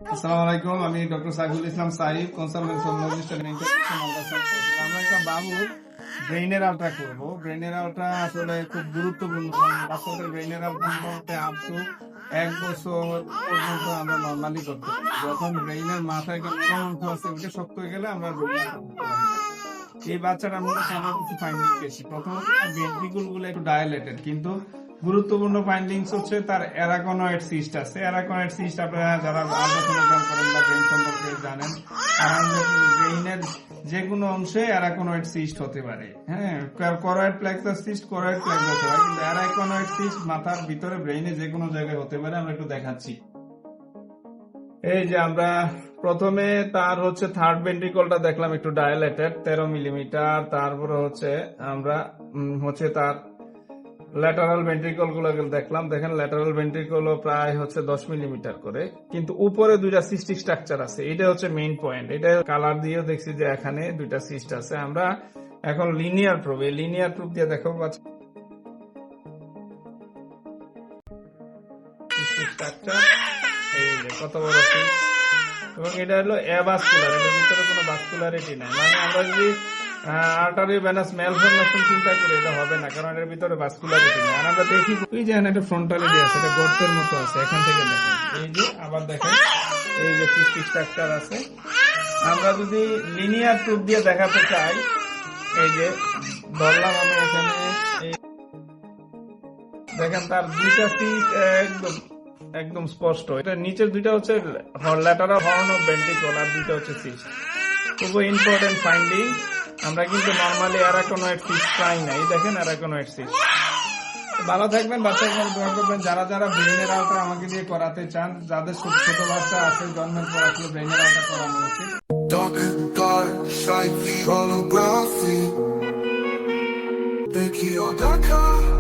আসসালামু আলাইকুম, আমি doctor Saiful Islam Saif, consultant sonologist and international ultrasound. আমরা একটা বাবুর ব্রেইনের আলট্রা করব। ব্রেইনের আলট্রা আসলে খুব গুরুত্বপূর্ণ। বাচ্চাদের ব্রেইনের আলট্রা করতে আপ টু 1 বছর পর্যন্ত আমরা নর্মালি করতে পারি। যখন ব্রেইনের মাথায় কোনো অংশ আছে ওটা শক্ত হয়ে গেলে আমরা এই বাচ্চাটার মধ্যে আমার কিছু ফাইন্ডিং পেয়েছি। প্রথমত ভেন্ট্রিকল গুলো একটু ডায়ালেটেড, কিন্তু গুরুত্বপূর্ণ ফাইন্ডিংস হচ্ছে তার অ্যারাকনয়েড সিস্ট আছে। অ্যারাকনয়েড সিস্ট আপনারা যারা আলট্রাসোনোগ্রাম করেন বা ব্রেইন সম্পর্কে জানেন, ব্রেইনের যে কোনো অংশে অ্যারাকনয়েড সিস্ট হতে পারে। হ্যাঁ, choroid plexus cyst, choroid plexus হয়, কিন্তু অ্যারাকনয়েড সিস্ট মাথার ভিতরে ব্রেইনে যে কোনো জায়গায় হতে পারে। আমরা একটু দেখাচ্ছি। এই যে আমরা প্রথমে তার হচ্ছে থার্ড ভেন্ট্রিকলটা দেখলাম একটু ডায়ালেটেড 13 মিলিমিটার। তারপরে হচ্ছে আমরা হচ্ছে তার ল্যাটারাল ভেন্ট্রিকল গুলো দেখলাম। দেখেন ল্যাটারাল ভেন্ট্রিকল প্রায় হচ্ছে 10 মিলিমিটার করে, কিন্তু উপরে দুইটা সিস্টিক স্ট্রাকচার আছে। এটা হচ্ছে মেইন পয়েন্ট। এটা কালার দিয়েও দেখছি যে এখানে দুইটা সিস্ট আছে। আমরা এখন লিনিয়ার প্রুফ, এই লিনিয়ার প্রুফ দিয়ে দেখাবো স্ট্রাকচার। এই যে কত বড় সিস্ট, এবং এটা হলো অ্যাভাস্কুলার, এটার ভিতরে কোনো ভাস্কুলারিটি নাই। মানে আমরা যদি আর্টারি ভেনাস ম্যালফরমেশন চিন্তা করি, এটা হবে না, কারণ এর ভিতরে ভাস্কুলারিটি নেই। আর আমরা দেখি ওই যে একটা ফ্রন্টালিটি আছে, এটা গর্তের মতো আছে। এখান থেকে দেখেন, এই যে আবার দেখেন এই যে সিস্টিক স্ট্রাকচার আছে। আমরা যদি লিনিয়ার প্রুফ দিয়ে দেখাতে চাই, এই যে ধরলাম আমি এখানে, দেখেন তার দুইটা সিস্ট একদম স্পষ্ট। এটা নিচের দুইটা হচ্ছে ল্যাটারাল হর্ন অফ ভেন্ট্রিকল, আর দুইটা হচ্ছে সিস্ট। খুব ইম্পর্টেন্ট ফাইন্ডিং। আমরা কিন্তু নরমালি অ্যারাকনয়েড সিস্ট পাই না। এই দেখেন অ্যারাকনয়েড সিস্ট। ভালো থাকবেন, বাচ্চাকে দোয়া করবেন। যারা যারা ব্রেইনের আলট্রা আমাকে দিয়ে করাতে চান, যাদের ছোট বাচ্চা আছে জন্মের পর আসলে ব্রেইনের আলট্রা করানো উচিত। Holography, Thank you, Dakar.